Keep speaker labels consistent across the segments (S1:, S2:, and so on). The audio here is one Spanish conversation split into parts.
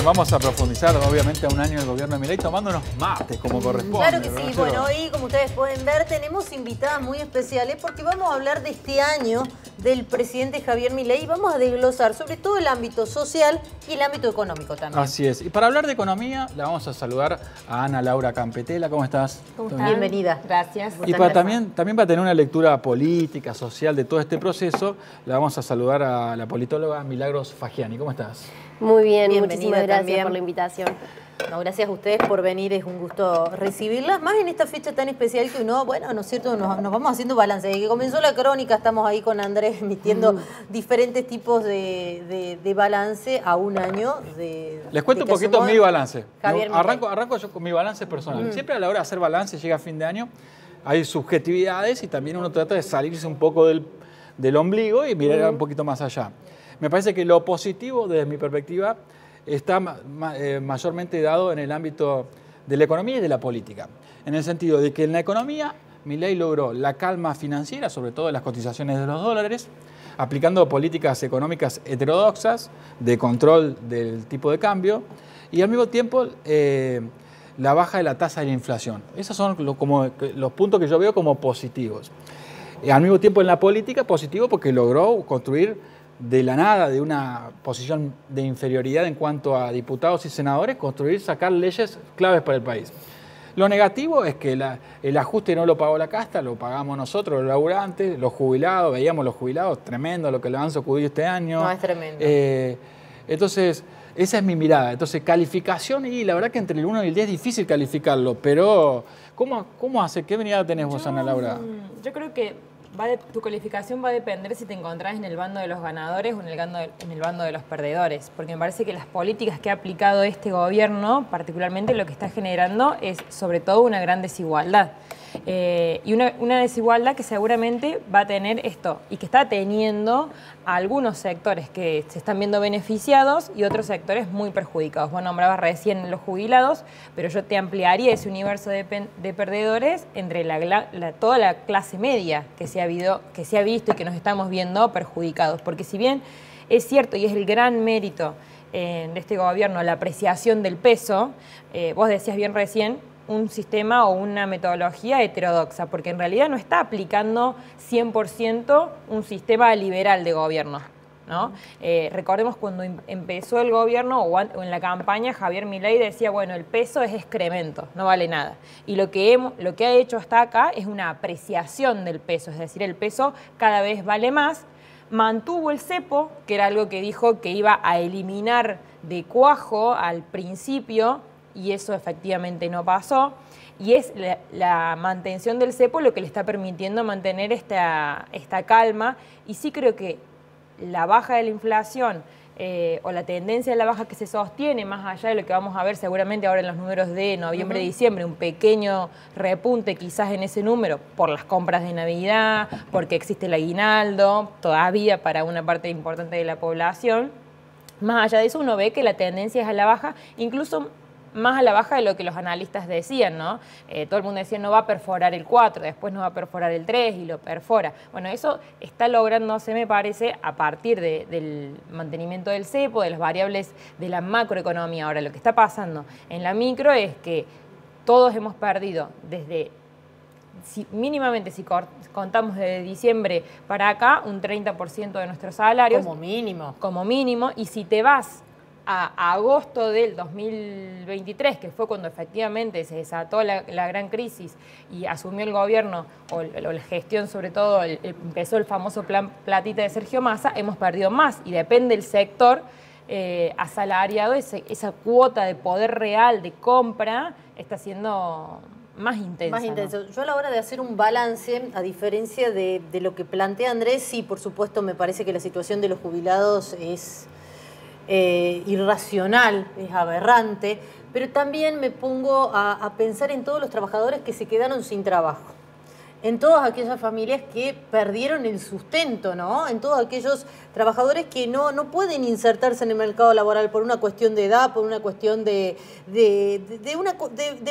S1: Vamos a profundizar, obviamente, a un año del gobierno de Milei, tomando unos mates, como corresponde.
S2: Claro que sí. Bueno, hoy, como ustedes pueden ver, tenemos invitadas muy especiales porque vamos a hablar de este año del presidente Javier Milei y vamos a desglosar sobre todo el ámbito social y el ámbito económico también.
S1: Así es. Y para hablar de economía, la vamos a saludar a Ana Laura Campetela. ¿Cómo estás?
S3: ¿Cómo están?
S2: Bienvenida.
S3: Gracias.
S1: Y también para tener una lectura política, social de todo este proceso, la vamos a saludar a la politóloga Milagros Fagiani. ¿Cómo estás?
S3: Muy bien,
S2: Bienvenida
S3: muchísimas gracias
S2: también
S3: por la invitación.
S2: No, gracias a ustedes por venir, es un gusto recibirlas, más en esta fecha tan especial que uno, bueno, ¿no es cierto? Nos vamos haciendo balance. Desde que comenzó la crónica estamos ahí con Andrés emitiendo diferentes tipos de balance a un año de...
S1: Les cuento un poquito mi balance.
S2: Javier
S1: Arranco yo con mi balance personal. Siempre a la hora de hacer balance, llega fin de año, hay subjetividades y también uno trata de salirse un poco del ombligo y mirar un poquito más allá. Me parece que lo positivo, desde mi perspectiva, está mayormente dado en el ámbito de la economía y de la política. En el sentido de que en la economía, Milei logró la calma financiera, sobre todo en las cotizaciones de los dólares, aplicando políticas económicas heterodoxas de control del tipo de cambio y al mismo tiempo la baja de la tasa de la inflación. Esos son los puntos que yo veo como positivos. Al mismo tiempo en la política, positivo porque logró construir de la nada, de una posición de inferioridad en cuanto a diputados y senadores, sacar leyes claves para el país. Lo negativo es que el ajuste no lo pagó la casta, lo pagamos nosotros, los laburantes, los jubilados, veíamos los jubilados, tremendo lo que le han sacudido este año.
S2: No, es tremendo.
S1: Entonces, esa es mi mirada. Entonces, calificación, y la verdad que entre el 1 y el 10 es difícil calificarlo, pero ¿cómo hace? ¿Qué mirada tenés vos, Ana Laura?
S3: Yo creo que tu calificación va a depender si te encontrás en el bando de los ganadores o en el bando de los perdedores, porque me parece que las políticas que ha aplicado este gobierno, particularmente lo que está generando es sobre todo una gran desigualdad. Y una desigualdad que seguramente va a tener esto y que está teniendo a algunos sectores que se están viendo beneficiados y otros sectores muy perjudicados. Vos nombrabas recién los jubilados, pero yo te ampliaría ese universo de perdedores entre toda la clase media que se ha visto y que nos estamos viendo perjudicados. Porque si bien es cierto y es el gran mérito de este gobierno la apreciación del peso, vos decías bien recién, un sistema o una metodología heterodoxa, porque en realidad no está aplicando 100% un sistema liberal de gobierno, ¿no? Recordemos cuando empezó el gobierno o en la campaña, Javier Milei decía, bueno, el peso es excremento, no vale nada. Y lo que ha hecho hasta acá es una apreciación del peso, es decir, el peso cada vez vale más. Mantuvo el cepo, que era algo que dijo que iba a eliminar de cuajo al principio, y eso efectivamente no pasó, y es la mantención del cepo lo que le está permitiendo mantener esta calma, y sí creo que la baja de la inflación o la tendencia de la baja que se sostiene, más allá de lo que vamos a ver seguramente ahora en los números de noviembre y diciembre, un pequeño repunte quizás en ese número por las compras de Navidad, porque existe el aguinaldo todavía para una parte importante de la población. Más allá de eso uno ve que la tendencia es a la baja, incluso más a la baja de lo que los analistas decían, ¿no? Todo el mundo decía no va a perforar el 4, después no va a perforar el 3 y lo perfora. Bueno, eso está lográndose, me parece, a partir del mantenimiento del cepo, de las variables de la macroeconomía. Ahora, lo que está pasando en la micro es que todos hemos perdido desde, mínimamente, si contamos de diciembre para acá, un 30% de nuestros salarios.
S2: Como mínimo.
S3: Como mínimo, y si te vas a agosto del 2023, que fue cuando efectivamente se desató la gran crisis y asumió el gobierno, o la gestión sobre todo, empezó el famoso plan Platita de Sergio Massa, hemos perdido más y depende del sector asalariado, esa cuota de poder real de compra está siendo más intensa.
S2: Más intenso.
S3: ¿no?
S2: Yo a la hora de hacer un balance, a diferencia de lo que plantea Andrés, sí, por supuesto, me parece que la situación de los jubilados es irracional, es aberrante, pero también me pongo a pensar en todos los trabajadores que se quedaron sin trabajo. en todas aquellas familias que perdieron el sustento, ¿no? En todos aquellos trabajadores que no pueden insertarse en el mercado laboral por una cuestión de edad, por una cuestión de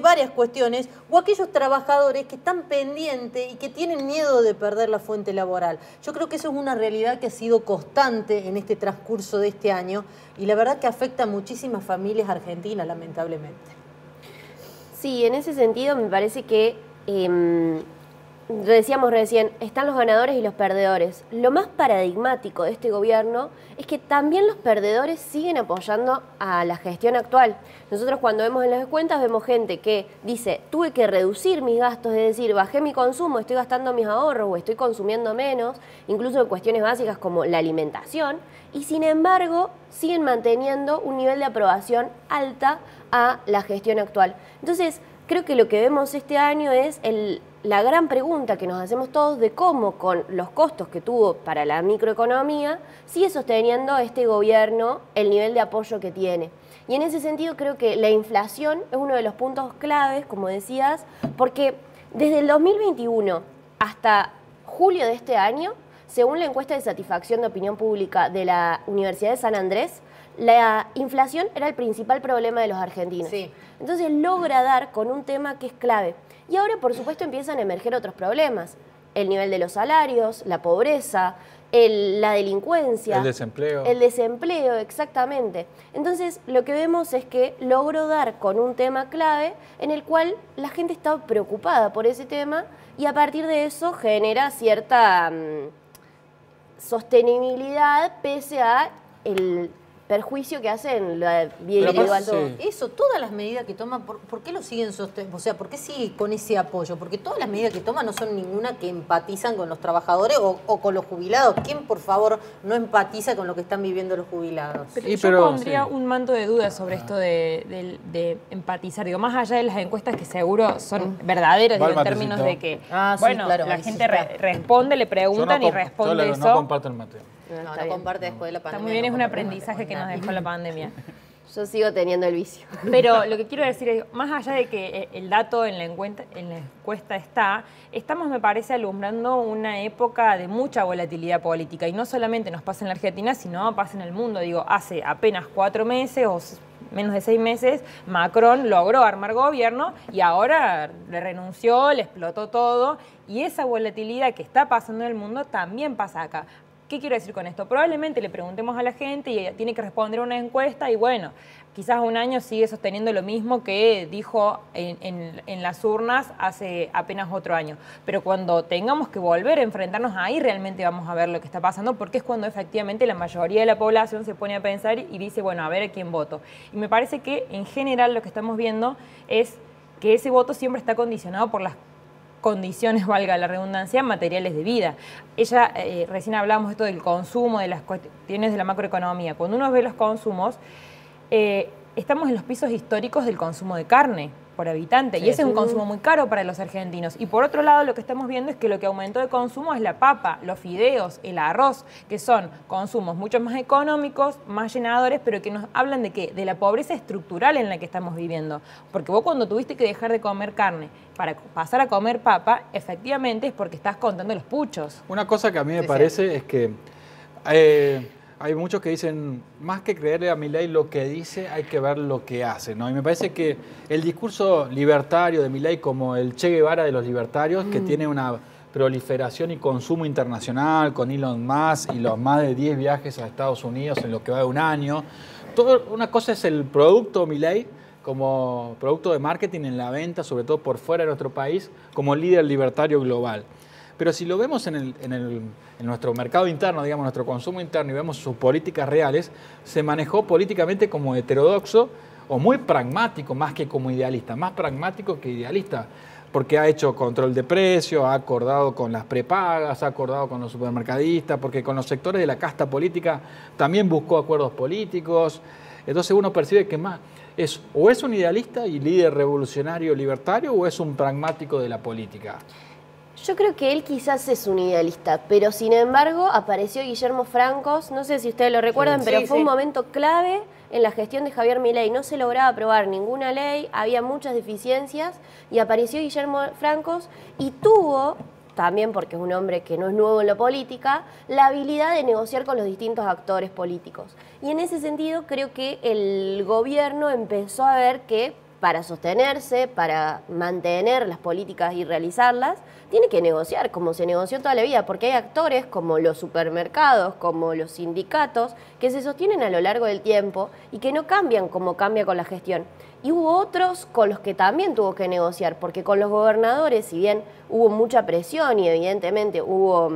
S2: varias cuestiones, o aquellos trabajadores que están pendientes y que tienen miedo de perder la fuente laboral. Yo creo que eso es una realidad que ha sido constante en este transcurso de este año y la verdad que afecta a muchísimas familias argentinas, lamentablemente.
S4: Sí, en ese sentido me parece que, decíamos recién, están los ganadores y los perdedores. Lo más paradigmático de este gobierno es que también los perdedores siguen apoyando a la gestión actual. Nosotros cuando vemos en las cuentas vemos gente que dice, tuve que reducir mis gastos, es decir, bajé mi consumo, estoy gastando mis ahorros o estoy consumiendo menos, incluso en cuestiones básicas como la alimentación, y sin embargo siguen manteniendo un nivel de aprobación alta a la gestión actual. Entonces, creo que lo que vemos este año es la gran pregunta que nos hacemos todos de cómo con los costos que tuvo para la microeconomía sigue sosteniendo este gobierno el nivel de apoyo que tiene. Y en ese sentido creo que la inflación es uno de los puntos claves, como decías, porque desde el 2021 hasta julio de este año, según la encuesta de satisfacción de opinión pública de la Universidad de San Andrés, la inflación era el principal problema de los argentinos.
S2: Sí.
S4: Entonces logra dar con un tema que es clave. Y ahora, por supuesto, empiezan a emerger otros problemas. El nivel de los salarios, la pobreza, la delincuencia. El desempleo, exactamente. Entonces, lo que vemos es que logró dar con un tema clave en el cual la gente está preocupada por ese tema y a partir de eso genera cierta sostenibilidad pese a el perjuicio que hace en la vida individual.
S1: Sí.
S2: Eso, todas las medidas que toman, ¿por qué lo siguen sosteniendo? O sea, ¿por qué sigue con ese apoyo? Porque todas las medidas que toman no son ninguna que empatizan con los trabajadores o con los jubilados. ¿Quién, por favor, no empatiza con lo que están viviendo los jubilados?
S3: Yo pondría un manto de dudas sobre esto de empatizar. Digo, más allá de las encuestas que seguro son verdaderas, digo, en términos de que, bueno, claro, la gente responde, le preguntan y responde eso.
S1: No comparto el mate.
S2: No comparte después de la pandemia.
S3: Está muy bien, es un aprendizaje que nos dejó la pandemia.
S4: Yo sigo teniendo el vicio.
S3: Pero lo que quiero decir es, más allá de que el dato en la encuesta estamos, me parece, alumbrando una época de mucha volatilidad política. Y no solamente nos pasa en la Argentina, sino pasa en el mundo. Digo, hace apenas 4 meses o menos de 6 meses, Macron logró armar gobierno y ahora le renunció, le explotó todo. Y esa volatilidad que está pasando en el mundo también pasa acá. ¿Qué quiero decir con esto? Probablemente le preguntemos a la gente y ella tiene que responder una encuesta y bueno, quizás un año sigue sosteniendo lo mismo que dijo en las urnas hace apenas otro año. Pero cuando tengamos que volver a enfrentarnos ahí, realmente vamos a ver lo que está pasando, porque es cuando efectivamente la mayoría de la población se pone a pensar y dice, bueno, a ver a quién voto. Y me parece que en general lo que estamos viendo es que ese voto siempre está condicionado por las condiciones, valga la redundancia, materiales de vida. Recién hablábamos esto del consumo, de las cuestiones de la macroeconomía. Cuando uno ve los consumos, estamos en los pisos históricos del consumo de carne por habitante, y ese es un consumo muy caro para los argentinos. Y por otro lado, lo que estamos viendo es que lo que aumentó de consumo es la papa, los fideos, el arroz, que son consumos mucho más económicos, más llenadores, pero que nos hablan de ¿qué? De la pobreza estructural en la que estamos viviendo. Porque vos cuando tuviste que dejar de comer carne para pasar a comer papa, efectivamente es porque estás contando los puchos.
S1: Una cosa que a mí me parece es que hay muchos que dicen, más que creerle a Milei lo que dice, hay que ver lo que hace, ¿no? Y me parece que el discurso libertario de Milei, como el Che Guevara de los libertarios, que tiene una proliferación y consumo internacional con Elon Musk y los más de 10 viajes a Estados Unidos en lo que va de un año. Una cosa es el producto Milei como producto de marketing en la venta, sobre todo por fuera de nuestro país, como líder libertario global. Pero si lo vemos en nuestro mercado interno, digamos, nuestro consumo interno, y vemos sus políticas reales, se manejó políticamente como heterodoxo o muy pragmático, más que como idealista, más pragmático que idealista, porque ha hecho control de precios, ha acordado con las prepagas, ha acordado con los supermercadistas, porque con los sectores de la casta política también buscó acuerdos políticos. Entonces uno percibe que más o es un idealista y líder revolucionario libertario, o es un pragmático de la política.
S4: Yo creo que él quizás es un idealista, pero sin embargo apareció Guillermo Francos, no sé si ustedes lo recuerdan, pero fue un momento clave en la gestión de Javier Milei. No se lograba aprobar ninguna ley, había muchas deficiencias y apareció Guillermo Francos y tuvo también porque es un hombre que no es nuevo en la política, la habilidad de negociar con los distintos actores políticos. Y en ese sentido creo que el gobierno empezó a ver que para sostenerse, para mantener las políticas y realizarlas, tiene que negociar, como se negoció toda la vida, porque hay actores como los supermercados, como los sindicatos, que se sostienen a lo largo del tiempo y que no cambian como cambia con la gestión. Y hubo otros con los que también tuvo que negociar, porque con los gobernadores, si bien hubo mucha presión y evidentemente hubo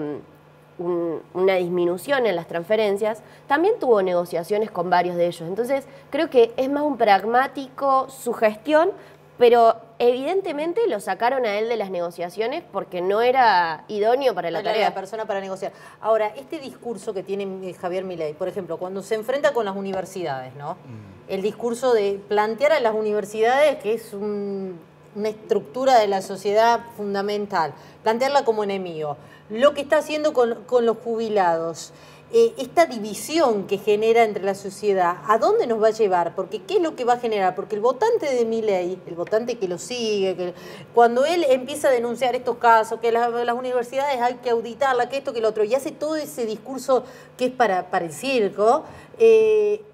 S4: una disminución en las transferencias, también tuvo negociaciones con varios de ellos. Entonces, creo que es más un pragmático su gestión, pero evidentemente lo sacaron a él de las negociaciones porque no era idóneo para la tarea.
S2: La persona para negociar. Ahora, este discurso que tiene Javier Milei, por ejemplo, cuando se enfrenta con las universidades, ¿no? El discurso de plantear a las universidades que es una estructura de la sociedad fundamental, plantearla como enemigo. Lo que está haciendo con los jubilados, esta división que genera entre la sociedad, ¿a dónde nos va a llevar? Porque ¿qué es lo que va a generar? Porque el votante de Milei, el votante que lo sigue, cuando él empieza a denunciar estos casos, que las universidades hay que auditarlas, que esto, que lo otro, y hace todo ese discurso que es para el circo,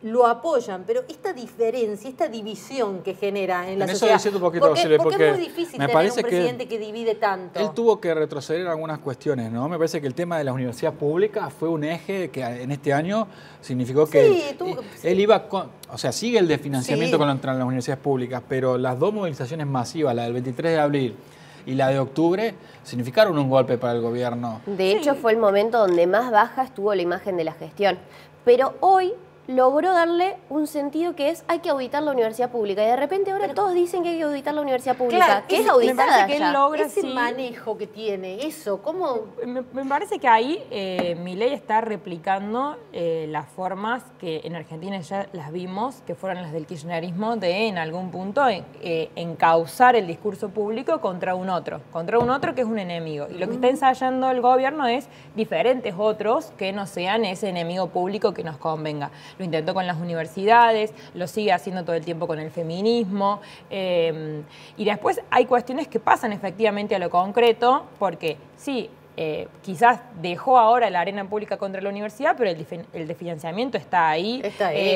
S2: lo apoyan, pero esta diferencia, esta división que genera en la sociedad,
S1: eso un poquito,
S2: porque es muy difícil tener un presidente que divide tanto.
S1: Él tuvo que retroceder en algunas cuestiones, ¿no? Me parece que el tema de las universidades públicas fue un eje que en este año significó que él iba o sea, sigue el desfinanciamiento contra las universidades públicas, pero las dos movilizaciones masivas, la del 23 de abril y la de octubre, significaron un golpe para el gobierno.
S4: De hecho, fue el momento donde más baja estuvo la imagen de la gestión. Pero hoy logró darle un sentido que es hay que auditar la universidad pública. Y de repente ahora todos dicen que hay que auditar la universidad pública.
S2: Claro,
S4: que es auditada.
S3: Me parece que él logra
S2: ese manejo que tiene, eso, ¿cómo?
S3: Me parece que ahí Milei está replicando las formas que en Argentina ya las vimos, que fueron las del kirchnerismo, de en algún punto encauzar el discurso público contra un otro que es un enemigo. Y lo que está ensayando el gobierno es diferentes otros que no sean ese enemigo público que nos convenga. Lo intentó con las universidades, lo sigue haciendo todo el tiempo con el feminismo. Y después hay cuestiones que pasan efectivamente a lo concreto, porque sí, quizás dejó ahora la arena pública contra la universidad, pero el desfinanciamiento está ahí.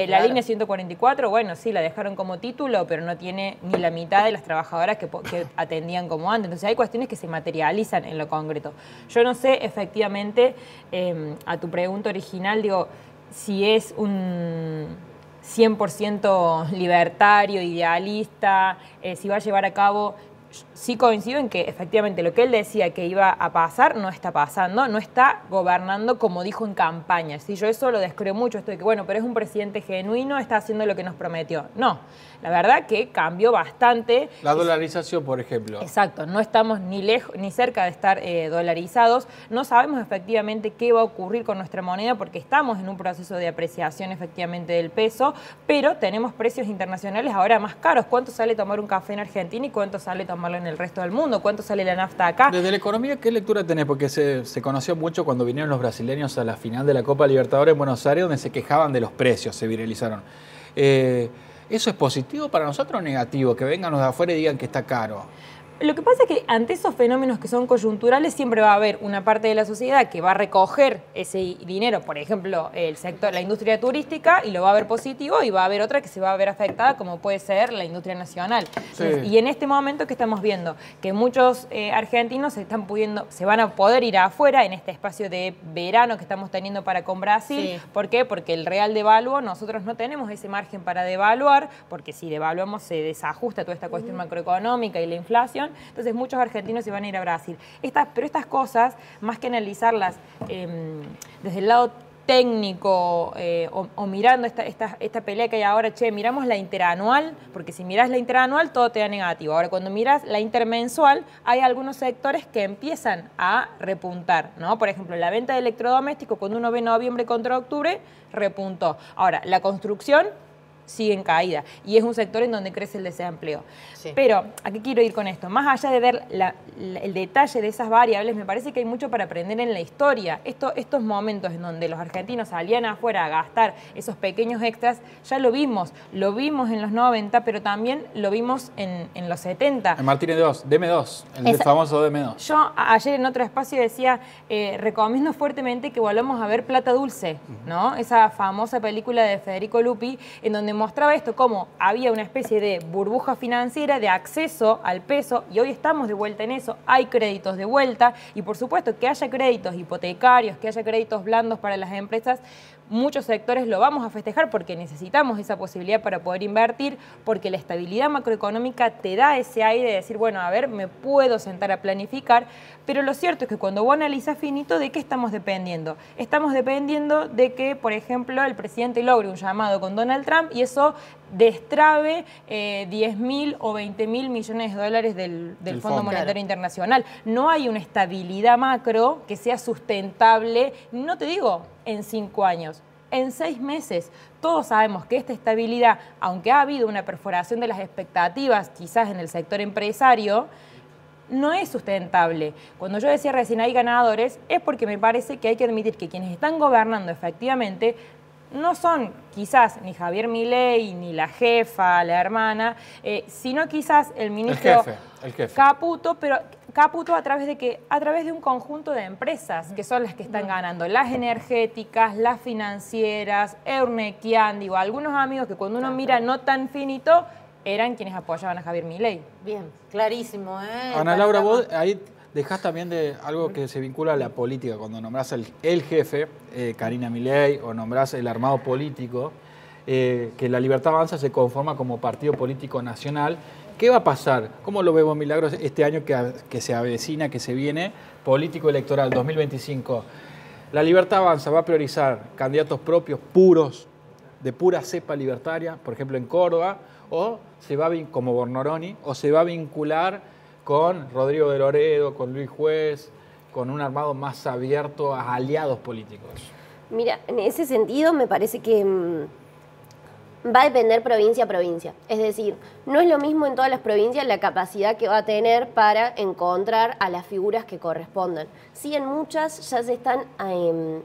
S3: La línea 144, bueno, sí, la dejaron como título, pero no tiene ni la mitad de las trabajadoras que atendían como antes. Entonces hay cuestiones que se materializan en lo concreto. Yo no sé efectivamente, a tu pregunta original, digo, si es un 100% libertario, idealista, si va a llevar a cabo. Sí coincido en que efectivamente lo que él decía que iba a pasar no está pasando, no está gobernando como dijo en campaña. ¿Sí? Yo eso lo descreo mucho, esto de que bueno, pero es un presidente genuino, está haciendo lo que nos prometió. No, la verdad que cambió bastante.
S1: La dolarización, por ejemplo.
S3: Exacto, no estamos ni cerca de estar dolarizados, no sabemos efectivamente qué va a ocurrir con nuestra moneda porque estamos en un proceso de apreciación efectivamente del peso, pero tenemos precios internacionales ahora más caros. ¿Cuánto sale tomar un café en Argentina y cuánto sale tomarlo en el resto del mundo? ¿Cuánto sale la nafta acá?
S1: Desde la economía, ¿qué lectura tenés? Porque se conoció mucho cuando vinieron los brasileños a la final de la Copa Libertadores en Buenos Aires, donde se quejaban de los precios, se viralizaron. ¿Eso es positivo para nosotros o negativo? Que vengan los de afuera y digan que está caro.
S3: Lo que pasa es que ante esos fenómenos que son coyunturales siempre va a haber una parte de la sociedad que va a recoger ese dinero, por ejemplo, el sector, la industria turística, y lo va a ver positivo, y va a haber otra que se va a ver afectada, como puede ser la industria nacional. Sí. Y en este momento que estamos viendo que muchos argentinos se van a poder ir afuera en este espacio de verano que estamos teniendo para con Brasil. Sí. ¿Por qué? Porque el real devaluó, nosotros no tenemos ese margen para devaluar, porque si devaluamos se desajusta toda esta cuestión macroeconómica y la inflación. Entonces muchos argentinos se van a ir a Brasil. Pero estas cosas, más que analizarlas desde el lado técnico o mirando esta pelea que hay ahora, miramos la interanual, porque si miras la interanual todo te da negativo. Ahora, cuando miras la intermensual, hay algunos sectores que empiezan a repuntar, ¿no? Por ejemplo, la venta de electrodomésticos, cuando uno ve noviembre contra octubre, repuntó. Ahora, la construcción sigue en caída y es un sector en donde crece el desempleo.
S2: Sí.
S3: Pero, ¿a qué quiero ir con esto? Más allá de ver el detalle de esas variables, me parece que hay mucho para aprender en la historia. Estos momentos en donde los argentinos salían afuera a gastar esos pequeños extras, ya lo vimos en los 90, pero también lo vimos en los 70.
S1: En Martínez 2, DM2, el famoso DM2.
S3: Yo ayer en otro espacio decía, recomiendo fuertemente que volvamos a ver Plata Dulce, ¿no? Esa famosa película de Federico Lupi, en donde mostraba esto, como había una especie de burbuja financiera, de acceso al peso, y hoy estamos de vuelta en eso, hay créditos de vuelta, y por supuesto que haya créditos hipotecarios, que haya créditos blandos para las empresas, muchos sectores lo vamos a festejar porque necesitamos esa posibilidad para poder invertir, porque la estabilidad macroeconómica te da ese aire de decir, bueno, a ver, me puedo sentar a planificar, pero lo cierto es que cuando vos analizás finito, ¿de qué estamos dependiendo? Estamos dependiendo de que, por ejemplo, el presidente logre un llamado con Donald Trump y eso destrabe 10.000 o 20.000 millones de dólares del Fondo Monetario Internacional. No hay una estabilidad macro que sea sustentable, no te digo en 5 años, en 6 meses. Todos sabemos que esta estabilidad, aunque ha habido una perforación de las expectativas quizás en el sector empresario, no es sustentable. Cuando yo decía recién hay ganadores, es porque me parece que hay que admitir que quienes están gobernando efectivamente no son quizás ni Javier Milei, ni la jefa, la hermana, sino quizás el ministro
S1: el jefe.
S3: Caputo, pero Caputo a través de qué? A través de un conjunto de empresas que son las que están ganando, las energéticas, las financieras, Eurnequian, digo, algunos amigos que cuando uno mira no tan finito, eran quienes apoyaban a Javier Milei.
S2: Bien, clarísimo,
S1: Ana Laura, vos ahí dejás también de algo que se vincula a la política, cuando nombrás el jefe, Karina Milei, o nombrás el armado político, que la Libertad Avanza se conforma como partido político nacional. ¿Qué va a pasar? ¿Cómo lo vemos, Milagros, este año que se avecina, que se viene, político electoral 2025? La Libertad Avanza va a priorizar candidatos propios, puros, de pura cepa libertaria, por ejemplo en Córdoba, o se va como Bornoroni, o se va a vincular con Rodrigo de Loredo, con Luis Juez, con un armado más abierto a aliados políticos.
S4: Mira, en ese sentido me parece que va a depender provincia a provincia. Es decir, no es lo mismo en todas las provincias la capacidad que va a tener para encontrar a las figuras que correspondan. Sí, en muchas ya se están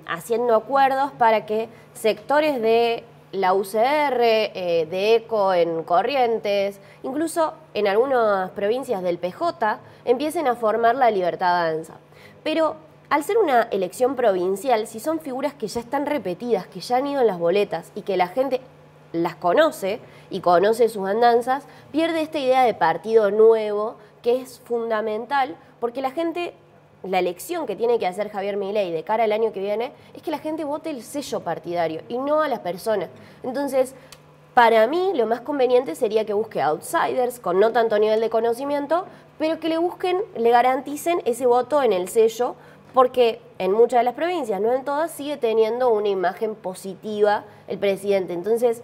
S4: haciendo acuerdos para que sectores de la UCR, de ECO en Corrientes, incluso en algunas provincias del PJ, empiecen a formar la Libertad Avanza. Pero al ser una elección provincial, si son figuras que ya están repetidas, que ya han ido en las boletas y que la gente las conoce y conoce sus andanzas, pierde esta idea de partido nuevo que es fundamental porque la gente, la elección que tiene que hacer Javier Milei de cara al año que viene es que la gente vote el sello partidario y no a las personas. Entonces, para mí lo más conveniente sería que busque outsiders con no tanto nivel de conocimiento, pero que le garanticen ese voto en el sello, porque en muchas de las provincias, no en todas, sigue teniendo una imagen positiva el presidente. Entonces,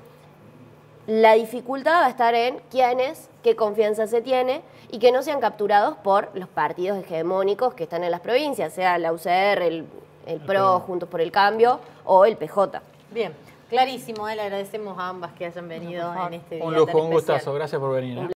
S4: la dificultad va a estar en quiénes, qué confianza se tiene y que no sean capturados por los partidos hegemónicos que están en las provincias, sea la UCR, el PRO, Juntos por el Cambio o el PJ.
S2: Bien, clarísimo, le agradecemos a ambas que hayan venido en este día.
S1: Un lujo,
S2: tan
S1: un gustazo,
S2: especial.
S1: gracias por venir.